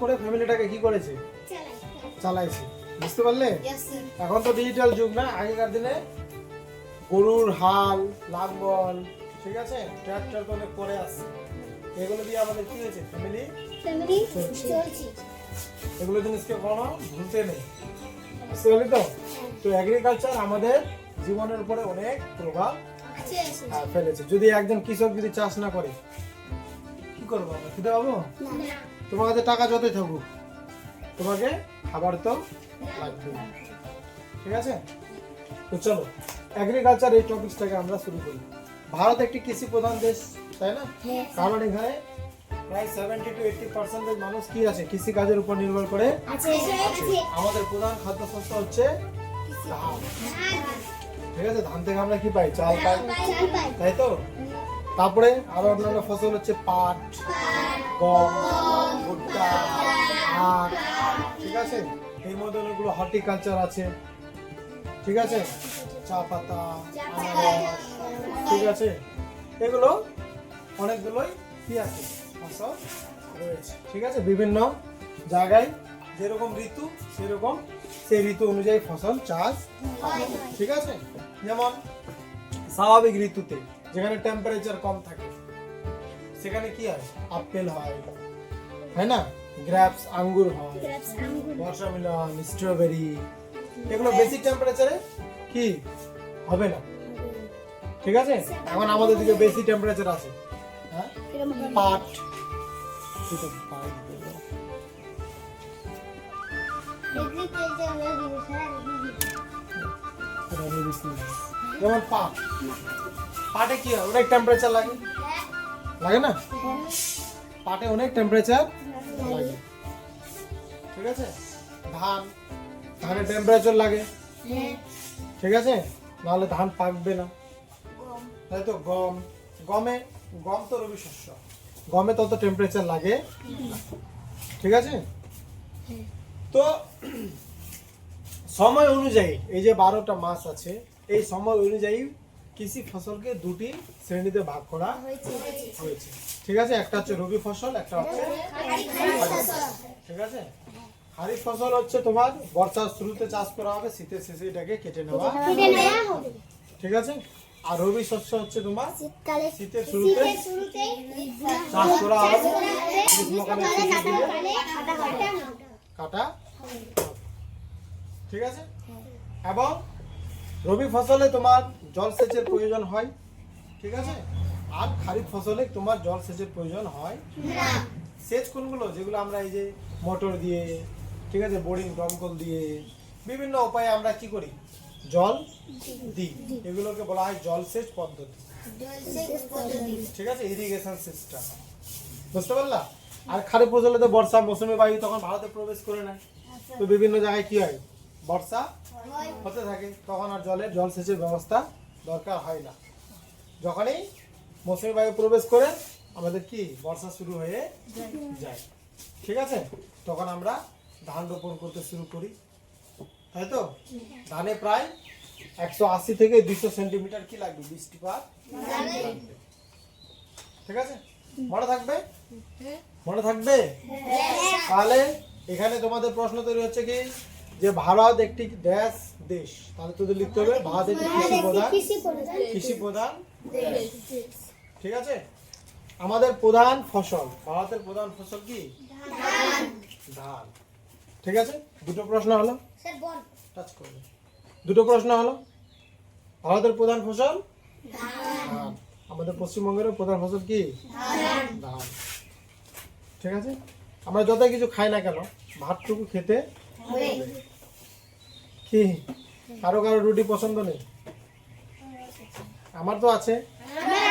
করে ফ্যামিলিটাকে কি করেছে, চালাইছে। বুঝতে পারলে? এখন তো ডিজিটাল যুগ না, আগেকার দিনে গরুর হাল, লাঙ্গল, ঠিক আছে, ট্রাক্টর তো অনেক পরে আসছে, এগুলো দিয়ে আমাদের কি হয়েছে, ফ্যামিলি চলছে। এগুলো জিনিসকে কোনো ভুলতে নেই। বুঝতে পারলি তো? তো এগ্রিকালচার আমাদের জীবনের উপরে অনেক প্রভাব ফেলেছে। যদি একজন কৃষক যদি চাষ না করে কি করবো আমরা, খেতে পাবো? তোমার কাছে টাকা যতই থাকুক তোমাকে খাবার তো লাগবে। ঠিক আছে, তো চলো এগ্রিকালচার এই টপিকসটাকে আমরা শুরু করি। ভারত একটি কৃষি প্রধান দেশ, তাই না? কারণ এখানে প্রায় 70 to 80% মানুষ কি আছে, কৃষি কাজের উপর নির্ভর করে আছে। আমাদের প্রধান খাদ্যশস্য হচ্ছে ধান। ঠিক আছে, ধান থেকে আমরা কি পাই, চাল পাই, তাই তো? তারপরে আরো অন্যান্য ফসল হচ্ছে পাট, গম, ভুট্টা, আখ। ঠিক আছে, এর মধ্যে অনেকগুলো হর্টিকালচার আছে। ঠিক আছে, চা পাতা, আনারস, ঠিক আছে, এগুলো অনেকগুলোই কি আছে, ফসল রয়েছে। ঠিক আছে, বিভিন্ন জায়গায় যেরকম ঋতু সেরকম সেই ঋতু অনুযায়ী ফসল চাষ হয়। ঠিক আছে, যেমন স্বাভাবিক ঋতুতে যেখানে টেম্পারেচার কম থাকে সেখানে কি হয়, আপেল হয়, তাই না, গ্রেপস আঙ্গুর হয়, ওয়াটারমেলন, স্ট্রবেরি, এগুলো বেশি টেম্পারেচারে কি হবে না। ঠিক আছে, এখন আমাদের দিকে বেশি টেম্পারেচার আছে, হ্যাঁ, পাট, যেমন পাট, পাটে কি হয়, অনেক টেম্পারেচার লাগে, লাগে না? পাটে অনেক টেম্পারেচার লাগে। ঠিক আছে, ধান, ধানে টেম্পারেচার লাগে, ঠিক আছে, নাহলে ধান পাকবে না, তাই তো? গম, গম তো রবি শস্য, গমে তত টেম্পারেচার লাগে। ঠিক আছে, তো সময় অনুযায়ী এই যে 12টা মাস আছে, এই সময় অনুযায়ী কৃষি ফসলকে দুটি শ্রেণীতে ভাগ করা হয়েছে। ঠিক আছে, একটা হচ্ছে রবি ফসল, একটা হচ্ছে ঠিক আছে, খারিফ ফসল হচ্ছে তোমার বর্ষার শুরুতে চাষ করা হবে, শীতের শেষে এটাকে কেটে নেওয়া হবে। ঠিক আছে, আর রবি শস্য হচ্ছে তোমার শীতের শুরুতে চাষ করা হবে, গ্রীষ্মকালে কাটা। ঠিক আছে, এবং রবি ফসলে তোমার জলসেচের প্রয়োজন হয়। ঠিক আছে, আর খারিফ ফসলে তোমার জলসেচের প্রয়োজন হয় না। সেচ কোনগুলো, যেগুলো আমরা এই যে মোটর দিয়ে, ঠিক আছে, বোরিং দমকল দিয়ে বিভিন্ন উপায়ে আমরা কি করি, জল দিই, এগুলোকে বলা হয় জলসেচ পদ্ধতি। ঠিক আছে, ইরিগেশন সিস্টেম। বুঝতে পারলা? আর খারিফ ফসলে তো বর্ষা মৌসুমী বায়ু তখন ভারতে প্রবেশ করে নেয়, তো বিভিন্ন জায়গায় কি হয়, বর্ষা হতে থাকে, তখন আর জলসেচের ব্যবস্থা দরকার হয় না। যখনই মৌসুমী বায়ু প্রবেশ করে আমাদের কি বর্ষা শুরু হয়ে যায়, ঠিক আছে, তখন আমরা ধান রোপণ করতে শুরু করি, তাই তো? ধানে প্রায় 180 থেকে 200 সেন্টিমিটার কি লাগবে, বৃষ্টিপাত লাগবে। ঠিক আছে, মনে থাকবে? মনে থাকবে? তাহলে এখানে তোমাদের প্রশ্ন তৈরি হচ্ছে কি, যে ভারত একটি দেশ, তাহলে তোদের লিখতে হবে ভারত একটি কৃষি প্রধান দেশ। ঠিক আছে, আমাদের প্রধান ফসল, ভারতের প্রধান ফসল কি, ধান। ঠিক আছে, দুটো প্রশ্ন হলো, টাচ করবে, দুটো প্রশ্ন হলো। ভারতের প্রধান ফসল ধান, আমাদের পশ্চিমবঙ্গের প্রধান ফসল কি, ধান। ঠিক আছে, আমরা যত কিছু খাই না কেন ভাতটুকু খেতে হবে। কি কারো রুটি পছন্দ নেই? আমার তো আছে।